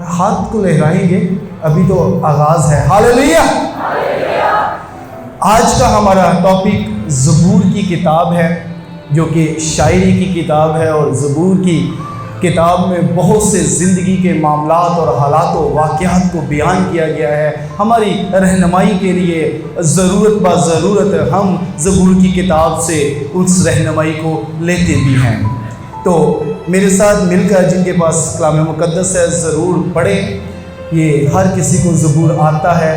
ہاتھ کو لہرائیں گے؟ ابھی تو آغاز ہے۔ ہاللیلویا۔ آج کا ہمارا ٹاپک زبور کی کتاب ہے، جو کہ شاعری کی کتاب ہے، اور زبور کی کتاب میں بہت سے زندگی کے معاملات اور حالات و واقعات کو بیان کیا گیا ہے۔ ہماری رہنمائی کے لیے ضرورت با ضرورت ہم زبور کی کتاب سے اس رہنمائی کو لیتے بھی ہیں۔ تو میرے ساتھ مل کر جن کے پاس کلام مقدس ہے ضرور پڑھیں۔ یہ ہر کسی کو زبور آتا ہے،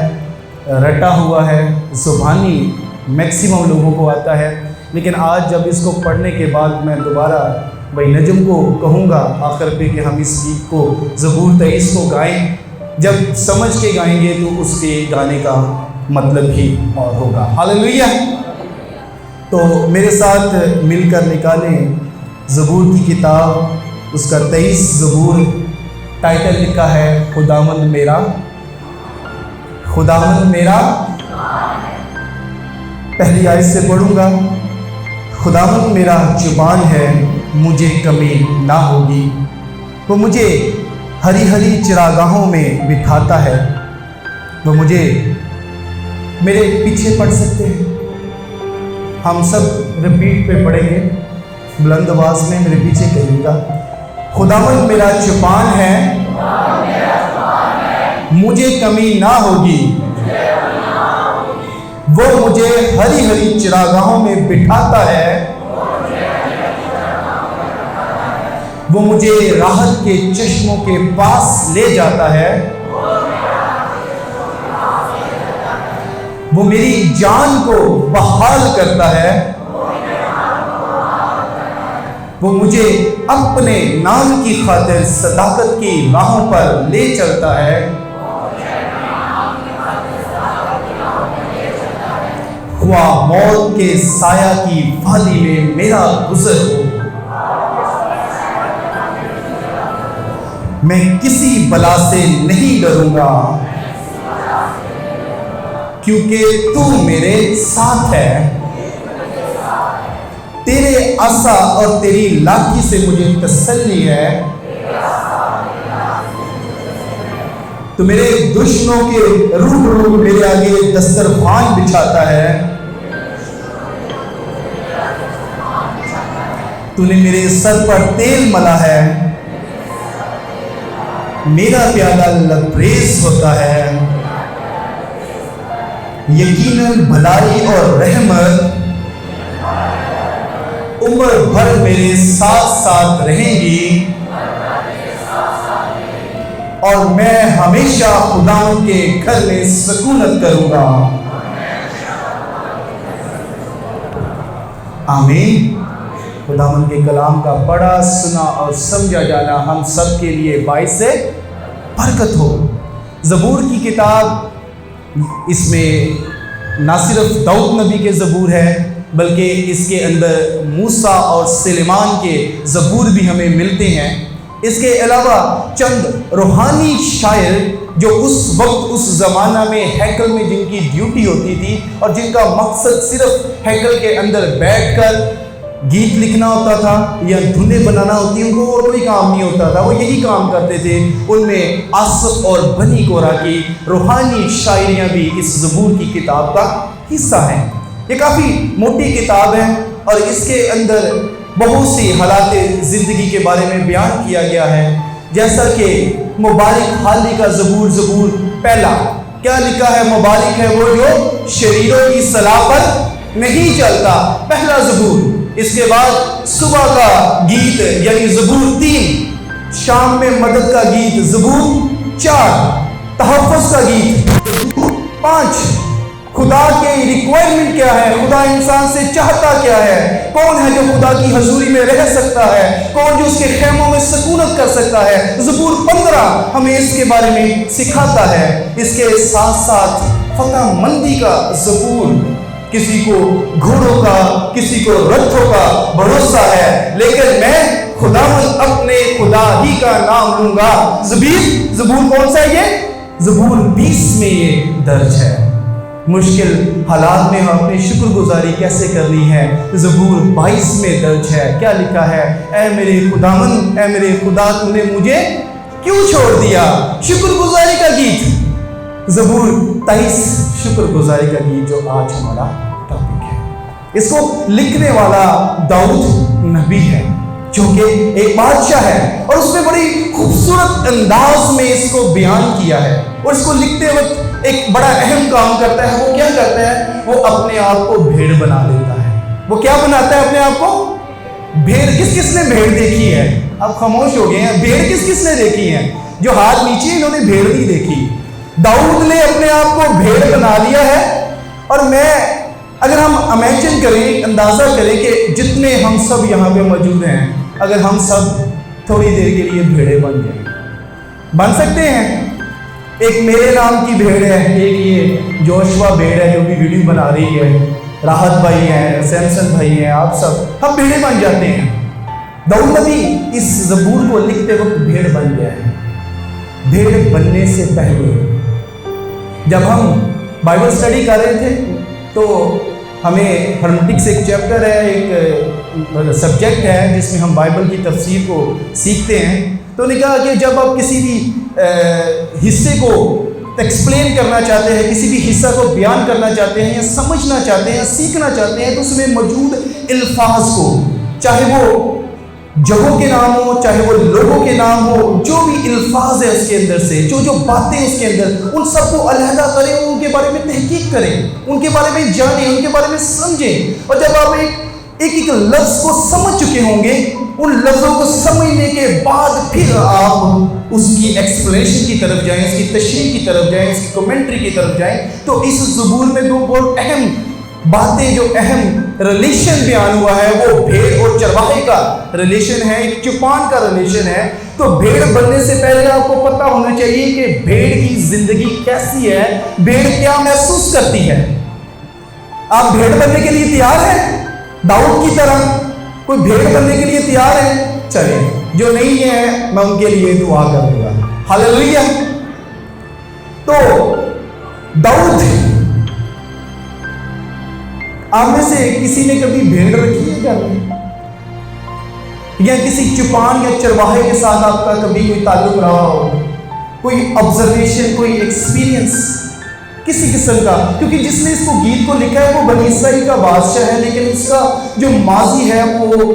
رٹا ہوا ہے، زبانی میکسیمم لوگوں کو آتا ہے، لیکن آج جب اس کو پڑھنے کے بعد میں دوبارہ بھائی نجم کو کہوں گا آخر پہ کہ ہم اس گیت کو زبور 23 کو گائیں۔ جب سمجھ کے گائیں گے تو اس کے گانے کا مطلب ہی اور ہوگا۔ ہاللیلویا۔ تو میرے ساتھ مل کر نکالیں زبور کی کتاب، اس کا 23 زبور، ٹائٹل لکھا ہے خداوند میرا، خداوند میرا۔ پہلی آیت سے پڑھوں گا۔ خداوند میرا زبان ہے، مجھے کمی نہ ہوگی، وہ مجھے ہری ہری چراگاہوں میں بٹھاتا ہے، وہ مجھے میرے پیچھے پڑھ سکتے ہیں؟ ہم سب رپیٹ پہ پڑھیں گے، بلند آواز میں میرے پیچھے کہیے گا۔ خداوند میرا زبان ہے، مجھے کمی نہ ہوگی، وہ مجھے ہری ہری چراگاہوں میں بٹھاتا ہے، وہ مجھے راحت کے چشموں کے پاس لے جاتا ہے، وہ میری جان کو بحال کرتا ہے، وہ مجھے اپنے نام کی خاطر صداقت کی راہوں پر لے چلتا ہے، خواہ موت کے سایہ کی وادی میں میرا گزر ہو، میں کسی بلا سے نہیں ڈروں گا، کیونکہ تو میرے ساتھ ہے، تیرے عصا اور تیری لاٹھی سے مجھے تسلی ہے، تو میرے دشمنوں کے روبرو میرے آگے دسترخوان بچھاتا ہے، تو نے میرے سر پر تیل ملا ہے، میرا پیالہ لبریز ہوتا ہے، یقیناً بھلائی اور رحمت عمر بھر میرے ساتھ ساتھ رہیں گی، اور میں ہمیشہ خداوند کے گھر میں سکونت کروں گا۔ آمین۔ خداوند کے کلام کا پڑھا، سنا اور سمجھا جانا ہم سب کے لیے باعث برکت ہو۔ زبور کی کتاب، اس میں نہ صرف داؤد نبی کے زبور ہے، بلکہ اس کے اندر موسیٰ اور سلیمان کے زبور بھی ہمیں ملتے ہیں۔ اس کے علاوہ چند روحانی شاعر جو اس وقت اس زمانہ میں ہیکل میں جن کی ڈیوٹی ہوتی تھی اور جن کا مقصد صرف ہیکل کے اندر بیٹھ کر گیت لکھنا ہوتا تھا یا دھنیں بنانا ہوتی، ان کو اور کوئی کام نہیں ہوتا تھا، وہ یہی کام کرتے تھے۔ ان میں آصف اور بنی کورہ کی روحانی شاعریاں بھی اس زبور کی کتاب کا حصہ ہیں۔ یہ کافی موٹی کتاب ہے اور اس کے اندر بہت سی حالات زندگی کے بارے میں بیان کیا گیا ہے، جیسا کہ مبارک حالی کا زبور، زبور پہلا کیا لکھا ہے؟ مبارک ہے وہ جو شریروں کی صلاح پر نہیں چلتا، پہلا زبور۔ اس کے بعد صبح کا گیت یعنی زبور 3، شام میں مدد کا گیت زبور 4، تحفظ کا گیت زبور 5۔ خدا کی ریکوائرمنٹ کیا ہے؟ خدا انسان سے چاہتا کیا ہے؟ کون ہے جو خدا کی حضوری میں رہ سکتا ہے؟ کون جو اس کے خیموں میں سکونت کر سکتا ہے؟ زبور 15 ہمیں اس کے بارے میں سکھاتا ہے۔ اس کے ساتھ ساتھ فتح مندی کا زبور، کسی کو گھوڑوں کا، کسی کو رتھوں کا بھروسہ ہے، لیکن میں خداوند اپنے خدا ہی کا نام لوں گا۔ زبور کون سا ہے یہ؟ زبور 20 میں یہ درج ہے۔ مشکل حالات میں ہم اپنی شکر گزاری کیسے کرنی ہے؟ زبور 22 میں درج ہے۔ کیا لکھا ہے؟ اے میرے خداوند، اے میرے خدا، تو نے مجھے کیوں چھوڑ دیا؟ شکر گزاری کا گیت، زبور 23 شکر گزاری کا گیت جو آج ہمارا ٹاپک ہے۔ اس کو لکھنے والا داؤد نبی ہے جو کہ ایک بادشاہ ہے، اور اس نے بڑی خوبصورت انداز میں اس کو بیان کیا ہے، اور اس کو لکھتے وقت ایک بڑا اہم کام کرتا ہے۔ وہ کیا کرتا ہے؟ وہ اپنے آپ کو بھیڑ بنا لیتا ہے۔ وہ کیا بناتا ہے اپنے آپ کو؟ بھیڑ۔ کس کس نے بھیڑ دیکھی ہے؟ اب خاموش ہو گئے ہیں۔ بھیڑ کس کس نے دیکھی ہے؟ جو ہاتھ نیچے، انہوں نے بھیڑ نہیں دیکھی۔ داؤد نے اپنے آپ کو بھیڑ بنا لیا ہے، اور اگر ہم امیجن کریں، اندازہ کریں کہ جتنے ہم سب یہاں پہ موجود ہیں، اگر ہم سب تھوڑی دیر کے لیے بھیڑے بن جائیں، بن سکتے ہیں؟ ایک میرے نام کی بھیڑ ہے، ایک یہ جوشوا بھیڑ ہے جو بھی ویڈیو بنا رہی ہے، راحت بھائی ہیں، سیمسن بھائی ہیں، آپ سب ہم بھیڑے بن جاتے ہیں۔ داؤد نبی اس زبور کو لکھتے وقت بھیڑ بن گیا ہے۔ بھیڑ بننے سے پہلے جب ہم بائبل سٹڈی کر رہے تھے تو ہمیں ہرمیٹکس ایک چیپٹر ہے، ایک سبجیکٹ ہے جس میں ہم بائبل کی تفسیر کو سیکھتے ہیں، تو نے کہا کہ جب آپ کسی بھی حصے کو ایکسپلین کرنا چاہتے ہیں، کسی بھی حصہ کو بیان کرنا چاہتے ہیں یا سمجھنا چاہتے ہیں، سیکھنا چاہتے ہیں، تو اس میں موجود الفاظ کو، چاہے وہ جگہوں کے نام ہو، چاہے وہ لوگوں کے نام ہو، جو بھی الفاظ ہے اس کے اندر سے، جو باتیں اس کے اندر، ان سب کو علیحدہ کریں، ان کے بارے میں تحقیق کریں، ان کے بارے میں جانیں، ان کے بارے میں سمجھیں، اور جب آپ ایک لفظ کو سمجھ چکے ہوں گے، ان لفظوں کو سمجھنے کے بعد پھر آپ اس کی ایکسپلینیشن کی طرف جائیں، اس کی تشریح کی طرف جائیں، اس کی کمنٹری کی طرف جائیں، تو اس زبور میں دو بہت اہم باتیں، جو اہم ریلیشن بیان ہوا ہے، وہ بھیڑ اور چرواہے کا ریلیشن ہے، ایک چوپان کا ریلیشن ہے۔ تو بھیڑ بننے سے پہلے آپ کو پتہ ہونا چاہیے کہ بھیڑ کی زندگی کیسی ہے، بھیڑ کیا محسوس کرتی ہے۔ آپ بھیڑ بننے کے لیے تیار ہیں؟ داؤد کی طرح کوئی بھیڑ بننے کے لیے تیار ہے؟ چلیں، جو نہیں ہے میں ان کے لیے دعا کروں گا۔ ہاللیلویا۔ تو داؤد، آپ میں سے کسی نے کبھی بھیڑ رکھی ہے گھر میں؟ یا کسی چوپان یا چرواہے کے ساتھ آپ کا کبھی کوئی تعلق رہا ہو، کوئی آبزرویشن، کوئی ایکسپیرینس کسی قسم کا؟ کیونکہ جس نے اس کو گیت کو لکھا ہے وہ بنی اسرائیل کا بادشاہ ہے، لیکن اس کا جو ماضی ہے وہ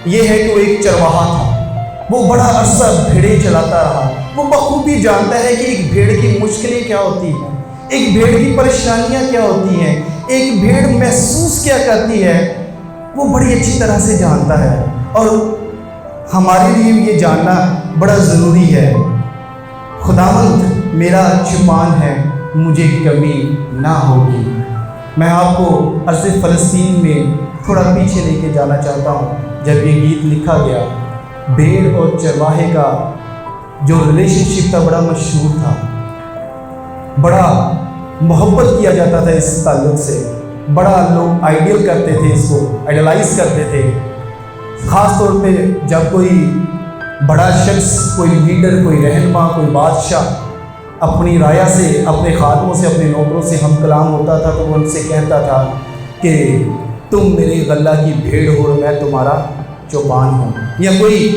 یہ ہے کہ وہ ایک چرواہا تھا، وہ بڑا عرصہ بھیڑیں چلاتا رہا۔ وہ بخوبی جانتا ہے کہ ایک بھیڑ کی مشکلیں کیا ہوتی ہیں، ایک بھیڑ کی پریشانیاں کیا ہوتی ہیں، ایک بھیڑ محسوس کیا کرتی ہے، وہ بڑی اچھی طرح سے جانتا ہے، اور ہمارے لیے یہ جاننا بڑا ضروری ہے۔ خداوند میرا چوپان ہے، مجھے کمی نہ ہوگی۔ میں آپ کو ارض فلسطین میں تھوڑا پیچھے لے کے جانا چاہتا ہوں۔ جب یہ گیت لکھا گیا، بھیڑ اور چرواہے کا جو ریلیشن شپ تھا بڑا مشہور تھا، بڑا محبت کیا جاتا تھا اس تعلق سے، بڑا لوگ آئیڈیل کرتے تھے، اس کو آئیڈلائز کرتے تھے۔ خاص طور پہ جب کوئی بڑا شخص، کوئی لیڈر، کوئی رہنما، کوئی بادشاہ اپنی رایا سے، اپنے خادموں سے، اپنے نوکروں سے ہم کلام ہوتا تھا تو وہ ان سے کہتا تھا کہ تم میری غلہ کی بھیڑ ہو اور میں تمہارا چوپان ہوں۔ یا کوئی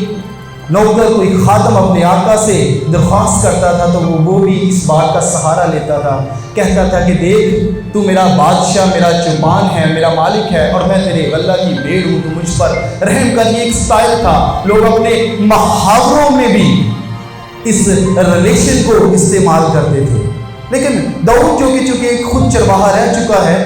نوکر، کوئی خادم اپنے آقا سے درخواست کرتا تھا تو وہ بھی اس بات کا سہارا لیتا تھا، کہتا تھا کہ دیکھ تو میرا بادشاہ، میرا چوپان ہے، میرا مالک ہے، اور میں تیرے غلہ کی بھیڑ ہوں، تو مجھ پر رحم کر۔ یہ ایک سٹائل تھا، لوگ اپنے محاوروں میں بھی اس ریلیشن کو استعمال کرتے تھے۔ لیکن داؤد جو کہ چونکہ ایک خود چرواہا رہ چکا ہے،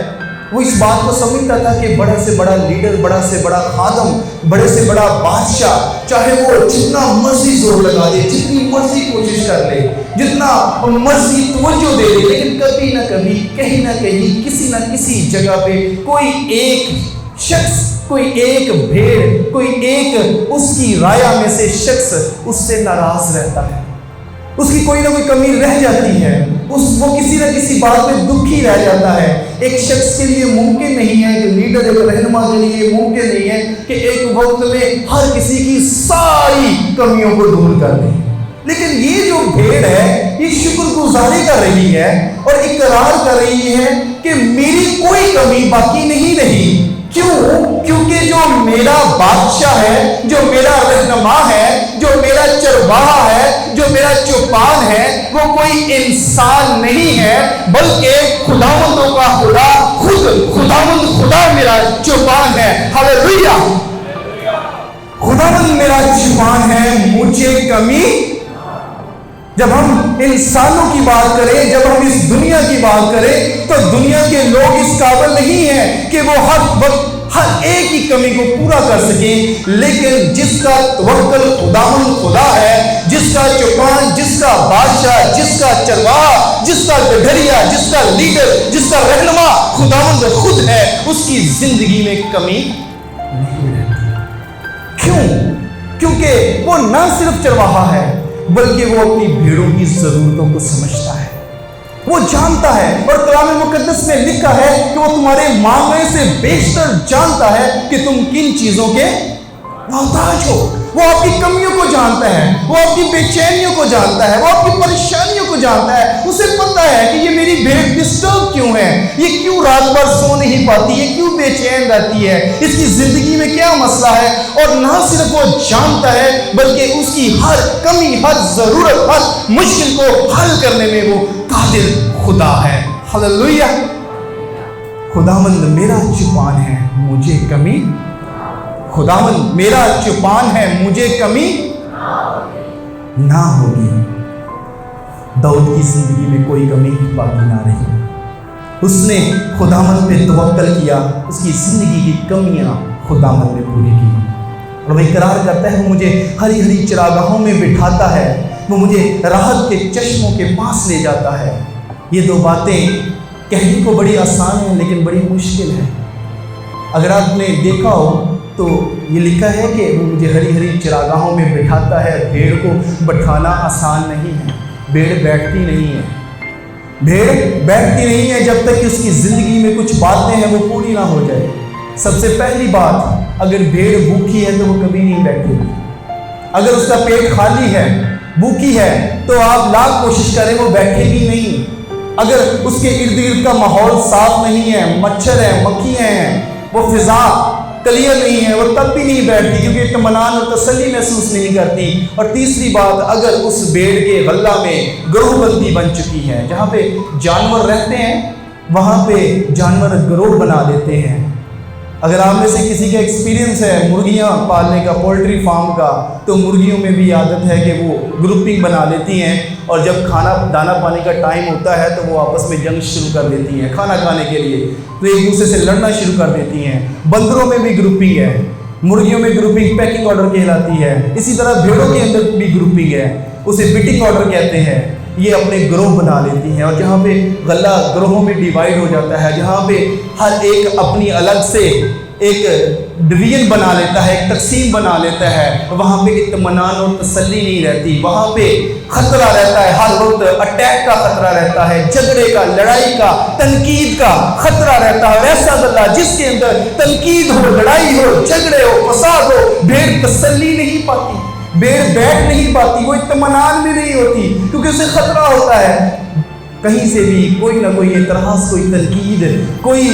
وہ اس بات کو سمجھتا تھا کہ بڑے سے بڑا لیڈر، بڑا سے بڑا خادم، بڑے سے بڑا بادشاہ، چاہے وہ جتنا مرضی زور لگا دے، جتنی مرضی کوشش کر لے، جتنا مرضی توجہ دے دے، لیکن کبھی نہ کبھی، کہیں نہ کہیں، کسی نہ کسی جگہ پہ کوئی ایک شخص، کوئی ایک بھیڑ، کوئی ایک اس کی رایا میں سے شخص اس سے ناراض رہتا ہے، اس کی کوئی نہ کوئی کمی رہ جاتی ہے، وہ کسی نہ کسی بات میں دکھی رہ جاتا ہے۔ ایک شخص کے لیے ممکن نہیں ہے، ایک لیڈر، ایک رہنما کے لیے ممکن نہیں ہے کہ ایک وقت میں ہر کسی کی ساری کمیوں کو دور کر دے۔ لیکن یہ جو بھیڑ ہے یہ شکر گزاری کر رہی ہے اور اقرار کر رہی ہے کہ میری کوئی کمی باقی نہیں رہی، کیوں؟ کیونکہ جو میرا بادشاہ ہے، جو میرا رہنما ہے، جو میرا چرواہا ہے، جو میرا چوپان ہے، وہ کوئی انسان نہیں ہے، بلکہ خداوندوں کا خدا خود خداوند خدا میرا چوپان ہے۔ ہاللیلویہ! خداوند میرا چوپان ہے، مجھے کمی۔ جب ہم انسانوں کی بات کریں، جب ہم اس دنیا کی بات کریں، تو دنیا کے لوگ اس قابل نہیں ہیں کہ وہ ہر وقت ہر ایک کی کمی کو پورا کر سکیں، لیکن جس کا توکل خداوند خدا ہے، جس کا چوپان، جس کا بادشاہ، جس کا چرواہا، جس کا گڈریا، جس کا لیڈر، جس کا رہنما خداوند خود ہے، اس کی زندگی میں کمی نہیں رہتی۔ کیوں؟ کیونکہ وہ نہ صرف چرواہا ہے، بلکہ وہ اپنی بھیڑوں کی ضرورتوں کو سمجھتا ہے، وہ جانتا ہے، اور کلام مقدس میں لکھا ہے کہ وہ تمہارے مانگنے سے بیشتر جانتا ہے کہ تم کن چیزوں کے محتاج ہو۔ وہ آپ کی کمیوں کو جانتا ہے، وہ آپ کی بے چینیوں کو جانتا ہے، وہ آپ کی پریشانیوں کو جانتا ہے۔ اسے پتا ہے کہ یہ میری بھیڑ ڈسٹرب کیوں ہے، یہ کیوں رات بھر سو نہیں پاتی، یہ کیوں بے چین رہتی ہے، اس کی زندگی میں کیا مسئلہ ہے۔ اور نہ صرف وہ جانتا ہے، بلکہ اس کی ہر کمی، ہر ضرورت، ہر مشکل کو حل کرنے میں وہ قادر خدا ہے۔ ہاللیلویہ! خداوند میرا چوپان ہے، مجھے کمی۔ خداوند میرا چوپان ہے، مجھے کمی نہ ہوگی۔ داؤد کی زندگی میں کوئی کمی باقی نہ رہی، اس نے خداوند پہ توکل کیا، اس کی زندگی کی کمیاں خداوند نے پوری کی، اور وہ اقرار کرتا ہے وہ مجھے ہری ہری چراگاہوں میں بٹھاتا ہے، وہ مجھے راحت کے چشموں کے پاس لے جاتا ہے۔ یہ دو باتیں کہنے کو بڑی آسان ہیں، لیکن بڑی مشکل ہے۔ اگر آپ نے دیکھا ہو تو یہ لکھا ہے کہ وہ مجھے ہری ہری چراگاہوں میں بٹھاتا ہے۔ بھیڑ کو بٹھانا آسان نہیں ہے، بھیڑ بیٹھتی نہیں ہے، بھیڑ بیٹھتی نہیں ہے جب تک کہ اس کی زندگی میں کچھ باتیں ہیں وہ پوری نہ ہو جائے۔ سب سے پہلی بات، اگر بھیڑ بھوکی ہے تو وہ کبھی نہیں بیٹھے گی۔ اگر اس کا پیٹ خالی ہے، بھوکی ہے، تو آپ لاکھ کوشش کریں وہ بیٹھے گی نہیں۔ اگر اس کے ارد گرد کا ماحول صاف نہیں ہے، مچھر ہیں، مکھیاں ہیں، وہ فضا کلیئر نہیں ہے، وہ تب بھی نہیں بیٹھتی، کیونکہ اطمینان اور تسلی محسوس نہیں کرتی۔ اور تیسری بات، اگر اس بھیڑ کے غلہ میں گروہ بندی بن چکی ہے، جہاں پہ جانور رہتے ہیں وہاں پہ جانور گروہ بنا لیتے ہیں۔ اگر آپ میں سے کسی کا ایکسپیرینس ہے مرغیاں پالنے کا، پولٹری فارم کا، تو مرغیوں میں بھی عادت ہے کہ وہ گروپنگ بنا لیتی ہیں، اور جب کھانا دانا پانی کا ٹائم ہوتا ہے تو وہ آپس میں جنگ شروع کر دیتی ہیں کھانا کھانے کے لیے، تو ایک دوسرے سے لڑنا شروع کر دیتی ہیں۔ بندروں میں بھی گروپنگ ہے، مرغیوں میں گروپنگ پیکنگ آرڈر کہلاتی ہے، اسی طرح بھیڑوں کے اندر بھی گروپنگ ہے، اسے بیٹنگ آرڈر کہتے ہیں۔ یہ اپنے گروہ بنا لیتی ہیں، اور جہاں پہ غلہ گروہوں میں ڈیوائیڈ ہو جاتا ہے، جہاں پہ ہر ایک اپنی الگ سے ایک ڈویژن بنا لیتا ہے، ایک تقسیم بنا لیتا ہے، وہاں پہ اطمینان اور تسلی نہیں رہتی، وہاں پہ خطرہ رہتا ہے، ہر وقت اٹیک کا خطرہ رہتا ہے، جھگڑے کا، لڑائی کا، تنقید کا خطرہ رہتا ہے۔ ایسا غلہ جس کے اندر تنقید ہو، لڑائی ہو، جھگڑے ہو، فساد ہو، بھیڑ تسلی نہیں پاتی، بھیڑ بیٹھ نہیں پاتی، وہ اطمینان بھی نہیں ہوتی، کیونکہ اسے خطرہ ہوتا ہے کہیں سے بھی کوئی نہ کوئی اعتراض، کوئی تنقید، کوئی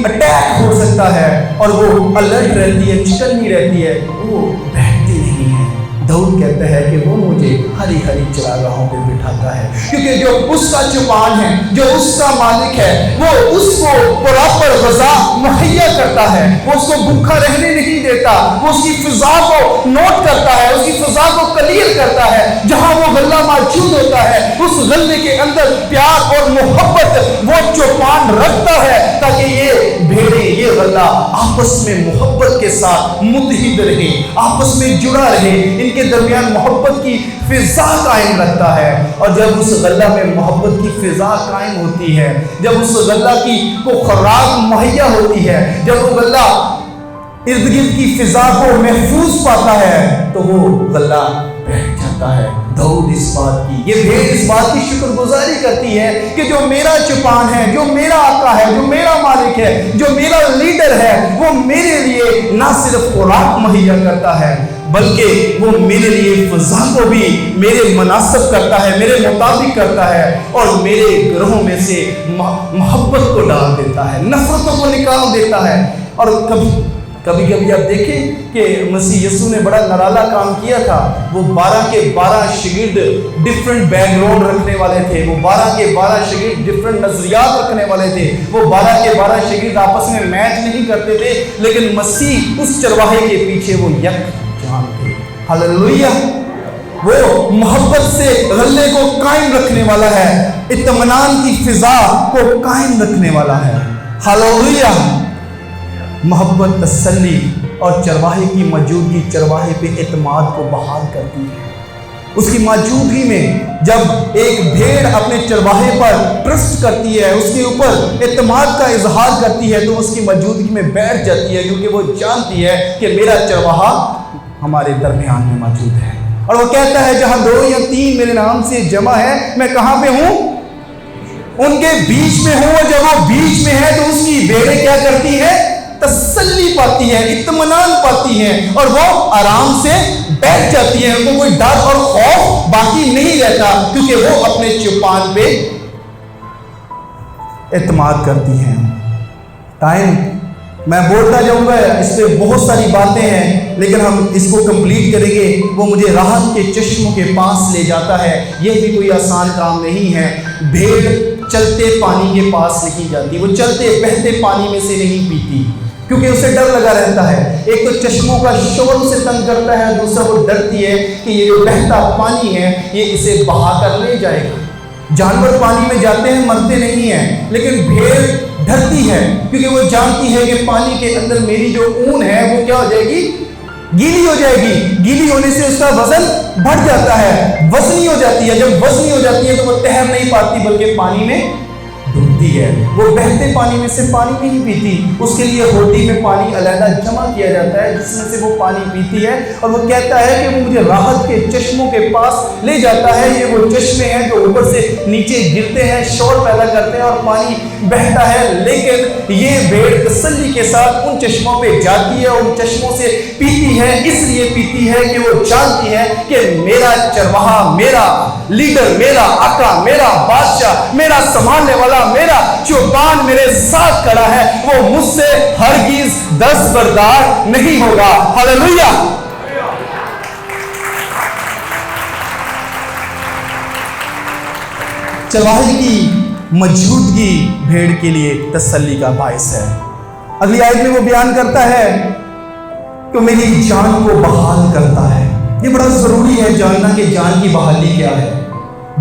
اٹیک ہو سکتا ہے، اور وہ الرٹ رہتی ہے، چکنی رہتی ہے، وہ بیٹھتی نہیں ہے۔ داؤد کہتا ہے کہ وہ مجھے ہری ہری چراگاہوں پہ بٹھاتا ہے، کیونکہ جو اس کا چوپان ہے، جو اس کا مالک ہے، وہ اس کو پراپر غذا مہیا کرتا ہے، وہ اس کو بھوکا رہنے نہیں دیتا، وہ اس کی فضا کو نوٹ کرتا ہے، اس کی فضا کو کلیئر کرتا ہے۔ جہاں وہ غلہ موجود ہوتا ہے، اس غلے کے اندر پیار اور محبت وہ چوپان رکھتا ہے، تاکہ یہ بھیڑیں، یہ غلہ آپس میں محبت کے ساتھ متحد رہے، آپس میں جڑا رہے، ان کے درمیان محبت کی فضا قائم رکھتا ہے۔ اور جب اس غلہ میں محبت کی فضا قائم ہوتی ہے، جب اس غلہ کی کو خوراک مہیا ہوتی ہے، جب وہ غلہ ارد گرد کی فضا کو محفوظ پاتا ہے، تو وہ غلہ بیٹھ جاتا ہے۔ داؤد اس بات کی، یہ بھیڑ اس بات کی شکر گزاری کرتی ہے کہ جو میرا چوپان ہے، جو میرا آقا ہے، جو میرا مالک ہے، جو میرا لیڈر ہے، وہ میرے لیے نہ صرف خوراک مہیا کرتا ہے، بلکہ وہ میرے لیے فضا کو بھی میرے مناسب کرتا ہے، میرے مطابق کرتا ہے، اور میرے گروہوں میں سے محبت کو ڈال دیتا ہے، نفرتوں کو نکال دیتا ہے۔ اور کبھی کبھی آپ دیکھیں کہ مسیح یسوع نے بڑا نرالا کام کیا تھا. وہ 12 کے 12 شاگرد ڈفرنٹ بیک گراؤنڈ رکھنے والے تھے. وہ 12 کے 12 شاگرد ڈفرنٹ نظریات رکھنے والے تھے. وہ 12 کے 12 شاگرد آپس میں میچ نہیں کرتے تھے, لیکن مسیح اس چرواہے کے پیچھے وہ یکجان تھے. ہاللویہ. وہ محبت سے غلے کو قائم رکھنے والا ہے, اطمینان کی فضا کو قائم رکھنے والا ہے. ہاللویہ. محبت, تسلی اور چرواہے کی موجودگی چرواہے پہ اعتماد کو بحال کرتی ہے. اس کی موجودگی میں جب ایک بھیڑ اپنے چرواہے پر ٹرسٹ کرتی ہے, اس کے اوپر اعتماد کا اظہار کرتی ہے, تو اس کی موجودگی میں بیٹھ جاتی ہے, کیونکہ وہ جانتی ہے کہ میرا چرواہا ہمارے درمیان میں موجود ہے. اور وہ کہتا ہے جہاں 2 یا 3 میرے نام سے جمع ہے, میں کہاں پہ ہوں؟ ان کے بیچ میں ہوں. جب وہ بیچ میں ہے تو اس کی بھیڑیں کیا کرتی ہے؟ تسلی پاتی ہے, اطمینان پاتی ہے, اور وہ آرام سے بیٹھ جاتی ہے. ان کو کوئی ڈر اور خوف باقی نہیں رہتا, کیونکہ وہ اپنے چوپان پہ اعتماد کرتی ہیں. ٹائم میں بولتا جاؤں گا, اس پہ بہت ساری باتیں ہیں, لیکن ہم اس کو کمپلیٹ کریں گے. وہ مجھے راحت کے چشموں کے پاس لے جاتا ہے. یہ بھی کوئی آسان کام نہیں ہے. بھیڑ چلتے پانی کے پاس نہیں جاتی, وہ چلتے بہتے پانی میں سے نہیں پیتی, کیونکہ اسے ڈر لگا رہتا ہے. ایک تو چشموں کا شور اسے تنگ کرتا ہے, دوسرا وہ ڈرتی ہے کہ یہ جو بہتا پانی ہے یہ اسے بہا کر لے جائے گا. جانور پانی میں جاتے ہیں, مرتے نہیں ہیں, لیکن بھیڑ ڈرتی ہے, کیونکہ وہ جانتی ہے کہ پانی کے اندر میری جو اون ہے وہ کیا ہو جائے گی؟ گیلی ہو جائے گی. گیلی ہونے سے اس کا وزن بڑھ جاتا ہے, وزنی ہو جاتی ہے. جب وزنی ہو جاتی ہے تو وہ تیر نہیں پاتی, بلکہ پانی میں ڈوبتی ہے. وہ بہتے پانی میں سے پانی نہیں پیتی, اس کے لیے ہوٹی میں پانی علیحدہ جمع کیا جاتا ہے جس میں سے وہ پانی پیتی ہے. اور وہ کہتا ہے کہ وہ مجھے راحت کے چشموں کے پاس لے جاتا ہے. یہ وہ چشمے ہیں جو اوپر سے نیچے گرتے ہیں, شور پیدا کرتے ہیں اور پانی بہتا ہے, لیکن یہ بھیڑ تسلی کے ساتھ ان چشموں پہ جاتی ہے, ان چشموں سے پیتی ہے. اس لیے پیتی ہے کہ وہ جانتی ہے کہ میرا چرواہا, میرا لیڈر, میرا آقا, میرا بادشاہ, میرا سنبھالنے والا, میرا چوپان میرے ساتھ کھڑا ہے. وہ مجھ سے ہرگز دستبردار نہیں ہوگا. ہاللویہ. چرواہے کی موجودگی بھیڑ کے لیے تسلی کا باعث ہے. اگلی آیت میں وہ بیان کرتا ہے کہ میری جان کو بحال کرتا ہے. یہ بڑا ضروری ہے جاننا کہ جان کی بحالی کیا ہے.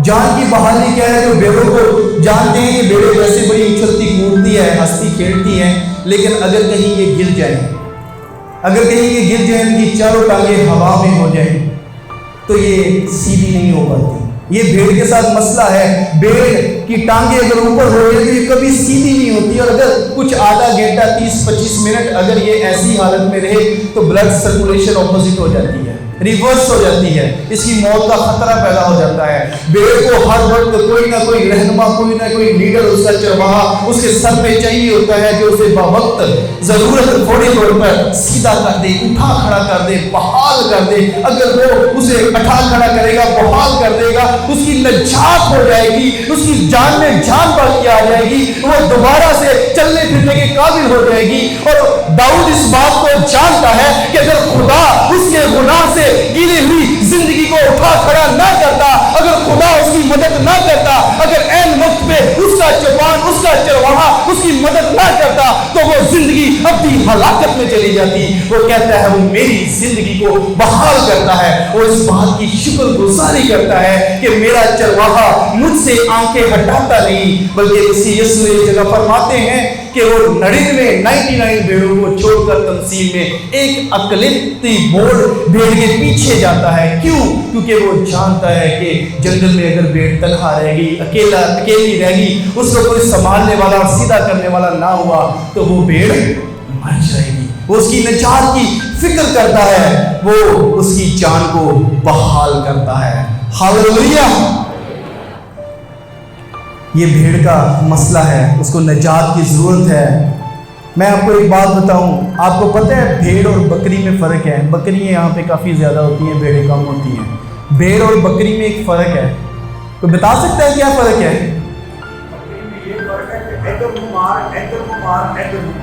جان کی بحالی کیا ہے؟ جو بیڑوں کو جانتے ہیں کہ بیڑے ویسے بڑی اچھلتی کودتی ہے, ہنستی کھیلتی ہیں, لیکن اگر کہیں یہ گر جائیں, اگر کہیں یہ گر جائیں, ان کی چاروں ٹانگیں ہوا میں ہو جائیں, تو یہ سیدھی نہیں ہو پاتی. یہ بھیڑ کے ساتھ مسئلہ ہے. بھیڑ کی ٹانگیں اگر اوپر ہو جائے تو یہ کبھی سیدھی نہیں ہوتی, اور اگر کچھ آدھا گھنٹہ 30-25 منٹ اگر یہ ایسی حالت میں رہے تو بلڈ سرکولیشن اپوزٹ ہو جاتی ہے, ریورس ہو جاتی ہے, اس کی موت کا خطرہ پیدا ہو جاتا ہے. بھیڑ کو ہر وقت کوئی نہ کوئی رہنما, کوئی نہ کوئی لیڈر, اس کا چرواہا اس کے سر پہ چاہیے ہوتا ہے, جو اسے بوقت ضرورت تھوڑے طور پر سیدھا کر دے, اٹھا کھڑا کر دے, بحال کر دے. اگر وہ اسے اٹھا کھڑا کرے گا, بحال کر دے گا, اس کی نجات ہو جائے گی, اس کی جان میں جان باقی آ جائے گی, وہ دوبارہ سے چلنے پھرنے کے قابل ہو جائے گی. اور داؤد اس بات کو جانتا ہے کہ اگر خدا اس کے گناہ سے گری ہوئی زندگی کو اٹھا کھڑا نہ کرتا, اگر خدا اس کی مدد نہ کرتا, اگر عین وقت پہ اس کا چوپان, اس کا چرواہا اس کی مدد نہ کرتا, تو وہ زندگی اپنی ہلاکت میں چلی جاتی. وہ کہتا ہے وہ میری زندگی کو بحال کرتا ہے. وہ اس بات کی شکر گزاری کرتا ہے کہ میرا چرواہا مجھ سے آنکھیں ہٹاتا نہیں, بلکہ اسی یسوع اس جگہ فرماتے ہیں کہ وہ 99 بھیڑوں کو چھوڑ کر تمثیل میں ایک اقلیتی بوڑھ بھیڑ کے پیچھے جاتا ہے. کیوں؟ کیونکہ وہ جانتا ہے کہ جنگل میں اگر بھیڑ تنہا رہ گئی, اکیلی رہ گئی, اس کو کوئی سنبھالنے والا اور سیدھا کرنے والا نہ ہوا, تو وہ بھیڑ مر جائے گی. وہ اس کی نجات کی فکر کرتا ہے, وہ اس کی جان کو بحال کرتا ہے. ہاللویہ. یہ بھیڑ کا مسئلہ ہے, اس کو نجات کی ضرورت ہے. میں آپ کو ایک بات بتاؤں, آپ کو پتہ ہے بھیڑ اور بکری میں فرق ہے. بکریاں یہاں پہ کافی زیادہ ہوتی ہیں, بھیڑیں کم ہوتی ہیں. بھیڑ اور بکری میں ایک فرق ہے. تو بتا سکتا ہے کیا فرق ہے؟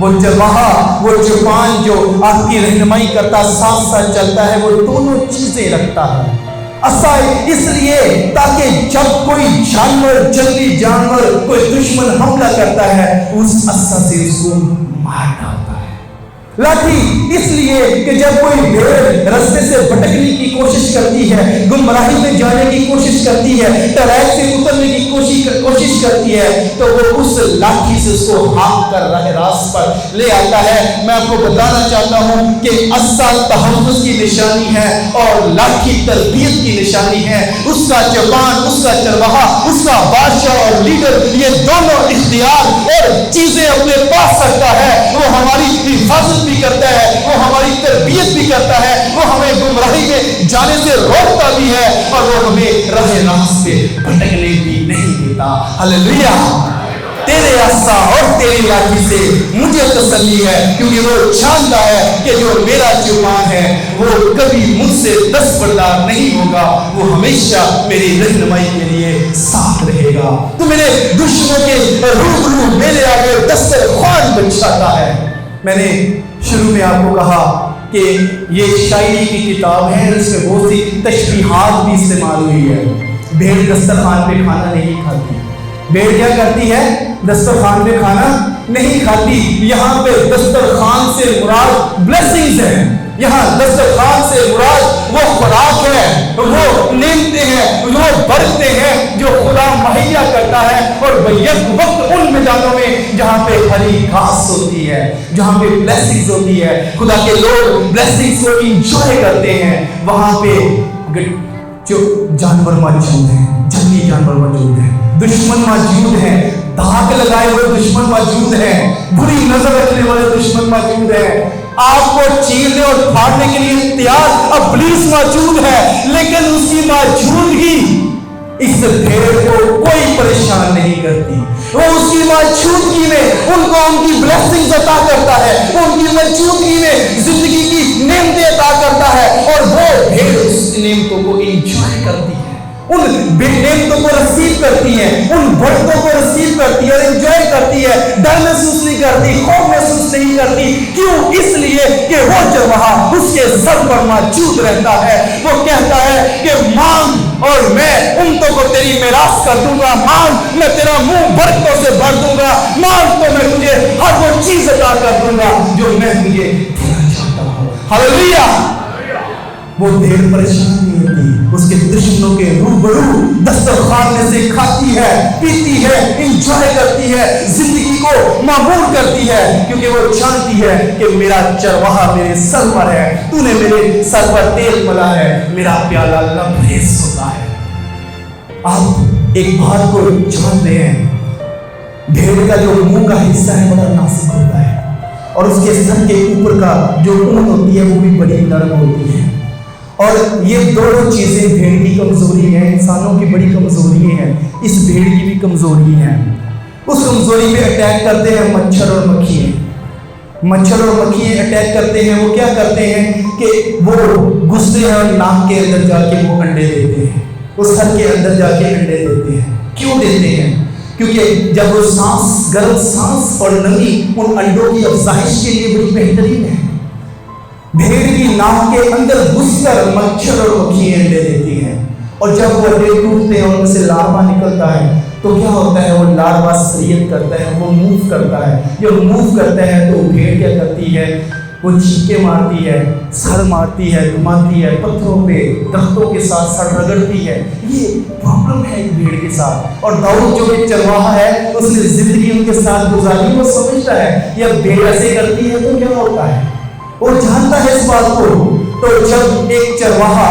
وہ چرواہا، وہ چوپان جو آپ کی رہنمائی کرتا، ساتھ ساتھ چلتا ہے، وہ دونوں چیزیں رکھتا ہے۔ عصا اس لیے تاکہ جب کوئی جانور، جنگلی جانور، کوئی دشمن حملہ کرتا ہے، اس عصا سے اس کو مار ڈالتا ہے۔ لاٹھی اس لیے کہ جب کوئی بھیڑ رستے سے بھٹکنے کی کوشش کرتی ہے، گمراہی میں جانے کی کوشش کرتی ہے، ٹریک سے اترنے کی کوشش کرتی ہے، تو وہ اس لاٹھی سے اس کو ہانک کر راہ راست پر لے آتا ہے۔ میں آپ کو بتانا چاہتا ہوں کہ عصا تحفظ کی نشانی ہے اور لاٹھی تربیت کی نشانی ہے۔ اس کا چوپان، اس کا چرواہا، اس کا بادشاہ اور لیڈر، یہ دونوں اختیار اور چیزیں اپنے پاس رکھتا ہے۔ وہ ہماری حفاظت بھی کرتا ہے، وہ ہماری تربیت بھی کرتا ہے، وہ ہمیں گمراہی میں جانے سے روکتا بھی ہے، اور وہ ہمیں راہ راست پہ بھٹکنے بھی نہیں دیتا۔ ہلیلویا! تیرے عصا اور تیری لاٹھی سے مجھے تسلی ہے، کیونکہ وہ جانتا ہے کہ جو میرا چوپان ہے وہ کبھی مجھ سے دستبردار نہیں ہوگا، وہ ہمیشہ میری رہنمائی کے لیے ساتھ رہے گا۔ تو میرے دشمنوں کے روبرو میرے آگے دسترخوان بچھاتا ہے۔ میں نے شروع میں آپ کو کہا کہ یہ شاعری کی کتاب ہے، اس میں بہت سی تشبیہات بھی استعمال ہوئی ہے۔ بھیڑ دسترخوان پہ کھانا نہیں کھاتی۔ بھیڑ کیا کرتی ہے؟ دسترخوان پہ کھانا نہیں کھاتی۔ یہاں پہ دسترخوان سے مراد بلیسنگز ہیں۔ یہاں دسترخوان سے مراد وہ خوراک ہے، وہ نعمتیں ہیں، وہ برکتیں ہیں جو خدا مہیا کرتا ہے، اور بیک وقت ان میدانوں میں جہاں پہ ہری گھاس ہوتی ہے، جہاں پہ بلیسنگز ہوتی ہے، خدا کے لوگ بلیسنگز کو انجوائے کرتے ہیں، وہاں پہ جو جانور موجود ہیں، جنگلی جانور موجود ہیں، دشمن موجود ہیں، دھاک لگائے ہوئے دشمن موجود ہیں، بری نظر رکھنے والے دشمن موجود ہیں، آپ کو چیرنے اور پھاڑنے کے لیے تیار ابلیس موجود ہے، لیکن اس کی موجودگی اس بھیڑ کو کوئی پریشان نہیں کرتی۔ وہ اس کی موجودگی میں ان کو ان کی بلیسنگز عطا کرتا ہے، ان کی موجودگی میں زندگی کی نعمتیں عطا کرتا ہے، اور وہ بھیڑ اس نعمتوں کو انجوائے کرتی ہے، ان نعمتوں کو رسیو کرتی ہے، ان برکتوں کو رسیو کرتی ہے اور انجوائے کرتی ہے، ڈر محسوس نہیں کرتی، خوف محسوس نہیں کرتی۔ کیوں؟ اس لیے کہ وہ چرواہا اس کے سر پر موجود رہتا ہے۔ وہ کہتا ہے کہ مانگ اور میں امتوں کو تیری میراث کر دوں گا، مانگ میں تیرا منہ برکتوں سے بھر دوں گا، مانگ تو میں تجھے ہر وہ چیز عطا کر دوں گا جو میں تجھے دینا چاہتا ہوں۔ ہلیلویا! وہ بھیڑ پریشان نہیں ہوتی، اس کے دشمنوں کے روبرو دسترخوان میں سے کھاتی ہے، پیتی ہے، انجوائے کرتی ہے، زندگی کو معمور کرتی ہے، کیونکہ وہ جانتی ہے کہ میرا چرواہا میرے سر پر ہے، تو نے میرے سر پر تیل ملا ہے، میرا پیالہ لبریز ہوتا ہے۔ آپ ایک بات کو جان لیں، بھیڑ کا جو منہ کا حصہ ہے بڑا نازک ہوتا ہے، اور اس کے سر کے اوپر کا جو اون ہوتی ہے وہ بھی بڑی نرم ہوتی ہے، اور یہ دونوں چیزیں بھیڑ کی کمزوری ہیں، انسانوں کی بڑی کمزوری ہیں، اس بھیڑ کی بھی کمزوری ہے۔ اس کمزوری پہ اٹیک کرتے ہیں مچھر اور مکھیاں۔ مچھر اور مکھیاں اٹیک کرتے ہیں، وہ کیا کرتے ہیں کہ وہ گھستے ہیں اور ناک کے اندر جا کے وہ انڈے دیتے ہیں، اس سر کے اندر جا کے انڈے دیتے ہیں۔ کیوں دیتے ہیں؟ کیونکہ جب وہ سانس، گرم سانس اور نمی ان انڈوں کی افزائش کے لیے بڑی بہترین ہے۔ بھیڑ کی ناک کے اندر گھس کر مچھر اور مکھیاں انڈے دیتی ہیں، اور جب وہ انڈے ٹوٹتے ہیں اور ان سے لاروا نکلتا ہے تو کیا ہوتا ہے؟ وہ لاروا سریت کرتا ہے، وہ موو کرتا ہے۔ جب موو کرتا ہے تو بھیڑ کیا کرتی ہے؟ وہ چیخیں مارتی ہے، سر مارتی ہے، گھماتی ہے، پتھروں پہ درختوں کے ساتھ سر رگڑتی ہے۔ یہ پرابلم ہے ایک بھیڑ کے ساتھ، اور داؤد جو کہ چرواہا ہے اس نے زندگی ان کے ساتھ گزاری، وہ سمجھتا ہے یہ بھیڑ ایسے کرتی ہے تو کیا ہوتا ہے، وہ جانتا ہے اس بات کو۔ تو جب ایک چرواہا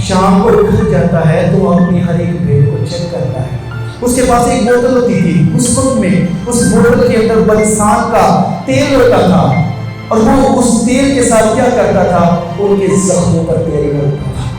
شام کو گھر جاتا ہے تو وہ اپنی ہر ایک بھیڑ کو چیک کرتا ہے۔ اس کے پاس ایک بوتل ہوتی تھی، اس وقت میں اس بوتل کے اندر برسات کا تیل ہوتا تھا، اور وہ اس تیل کے ساتھ کیا کرتا تھا؟ ان کے زخموں پر تیل کرتا تھا،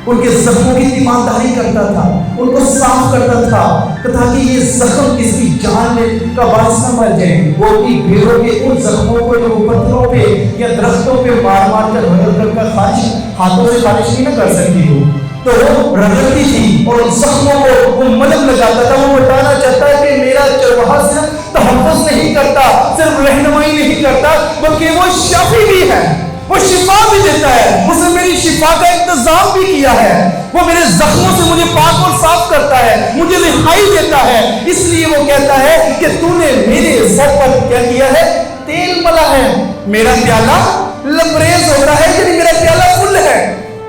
ان کے زخموں کی تیمارداری کرتا تھا، ان کو صاف کرتا تھا تاکہ یہ زخم کسی کی جان کا باعث نہ بن جائے۔ وہ اپنی بھیڑوں کے ان زخموں کو جو پتھروں پہ یا درختوں پہ مار مار کر رگڑ کر خارش ہاتھوں سے خارش نہیں نہ کر سکتی ہو، تو تو وہ رگڑتی تھی اور ان زخموں کو وہ ملم لگاتا تھا. وہ بتانا چاہتا ہے کہ میرا چرواہا صرف تحفظ نہیں کرتا, صرف رہنمائی نہیں کرتا, بلکہ وہ شافی بھی ہے, وہ شفا بھی دیتا ہے. اس نے میری شفا کا انتظام بھی کیا ہے. وہ میرے زخموں سے مجھے پاک اور صاف کرتا ہے, مجھے رہائی دیتا ہے. اس لیے وہ کہتا ہے کہ تو نے میرے سر پر کیا کیا ہے, تیل ملا ہے, میرا پیالہ لبریز ہو رہا ہے, یعنی میرا پیالہ فل ہے,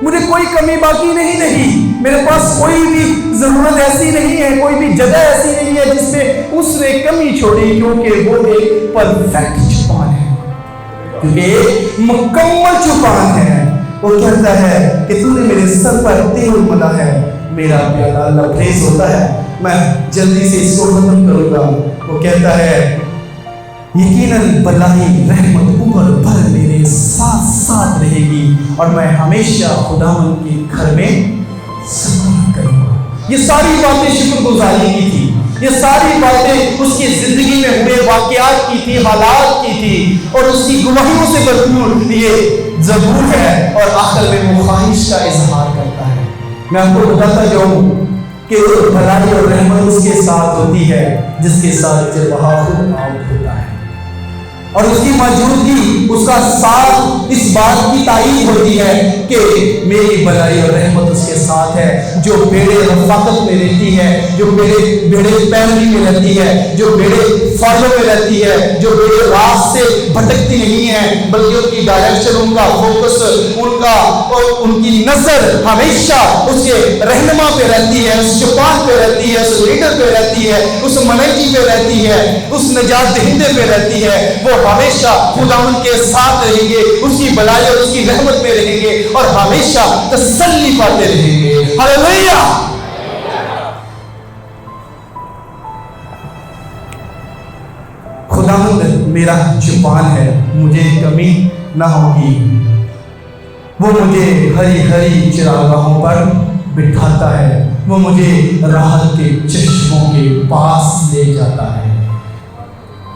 مجھے کوئی کمی باقی نہیں. میرے پاس کوئی بھی ضرورت ایسی نہیں ہے, کوئی بھی جگہ ایسی نہیں ہے جس میں اس نے کمی چھوڑی, کیونکہ وہ ایک پرفیکٹ چوپان ہے, کیونکہ ایک مکمل چوپان ہے. وہ کہتا ہے کہ تو نے میرے سر پر تیل ملا ہے, میرا پیالہ لبریز ہوتا ہے. میں جلدی سے اس کو ختم کروں گا. وہ کہتا ہے یقیناً بلائی رحمت عمر بھر میرے ساتھ ساتھ رہے گی اور میں ہمیشہ خداوند کے گھر میں سکون کروں گا. یہ ساری باتیں شکر گزاری کی تھی, یہ ساری باتیں اس کی زندگی میں ہوئے واقعات کی تھی, حالات کی تھی, اور اس کی گواہیوں سے بھرپور یہ زبور ہے, اور آخر میں وہ خواہش کا اظہار کرتا ہے. میں آپ کو بتاتا جاؤں کہ بھلائی اور رحمت اس کے ساتھ ہوتی ہے جس کے ساتھ چرواہا خود آؤٹ ہوتا ہے, اور اس کی موجودگی, اس کا ساتھ اس بات کی تائید ہوتی ہے کہ میری بھلائی اور رحمت اس کے ساتھ ہے. جو بیڑے رفاقت میں رہتی ہے, جو بیڑے پیروی میں رہتی ہے, جو بیڑے فالو میں رہتی ہے, جو بیڑے راست سے بھٹکتی نہیں ہے, بلکہ ان کی ڈائریکشن, ان کا فوکس, ان کی نظر ہمیشہ اس کے رہنما پہ رہتی ہے, اس چوپان پہ رہتی ہے, اس لیڈر پہ رہتی ہے, اس منیجی پہ رہتی ہے, اس نجات دہندے پہ رہتی ہے. وہ ہمیشہ خداوند کے ساتھ رہیں گے, اس کی بھلائی اور اس کی رحمت میں رہیں گے, اور ہمیشہ تسلی پاتے رہیں گے. ہاللیلویا. خداوند میرا چوپان ہے, مجھے کمی نہ ہوگی. وہ مجھے ہری ہری چراگاہوں پر بٹھاتا ہے, وہ مجھے راحت کے چشموں کے پاس لے جاتا ہے.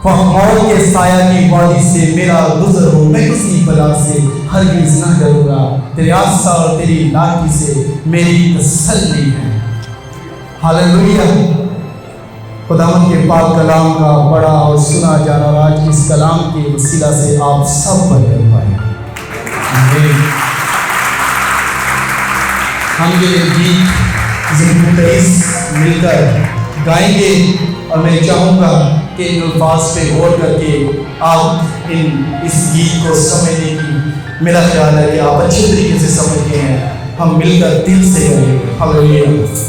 موت کے سایہ کی وادی سے میرا گزر ہو, میں کسی بلا سے ہرگز نہ ڈروں گا, تیرے آسا اور تیری لاٹھی سے میری تسلی ہے. ہاللیلویا. خداوند کے پاک کلام کا بڑا اور سنا جانا, اور آج اس کلام کے وسیلہ سے آپ سب برکت پائیں. ہم یہ گیت زبور 23 مل کر گائیں گے, اور میں چاہوں گا کہ ان الفاظ پہ غور کر کے آپ اس گیت کو سمجھنے کی, میرا خیال ہے کہ آپ اچھے طریقے سے سمجھ گئے ہیں. ہم مل کر دل سے کریں. ہاللیلویا.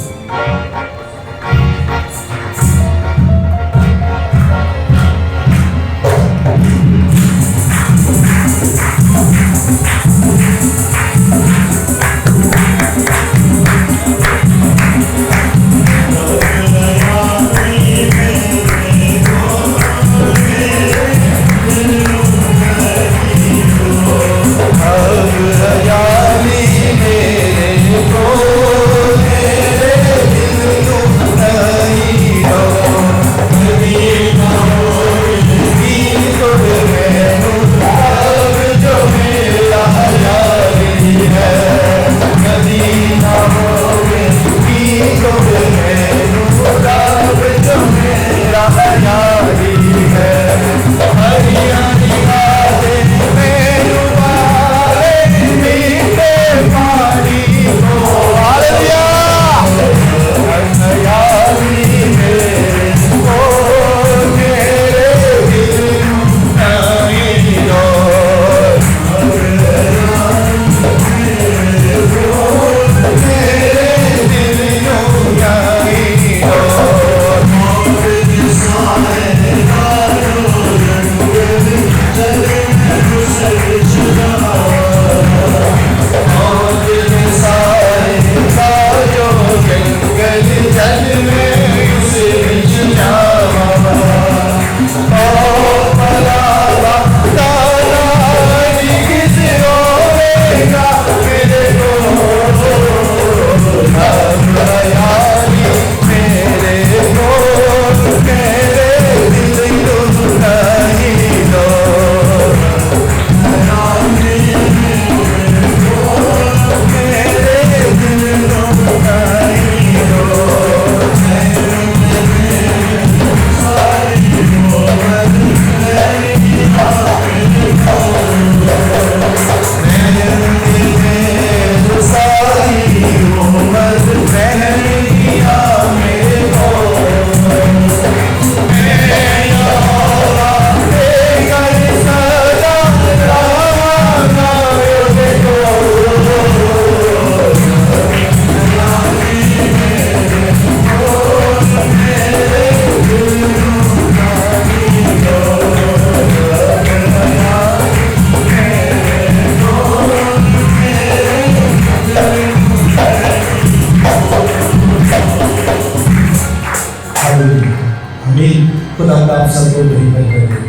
خدا آپ سب کو بہتر کر دے.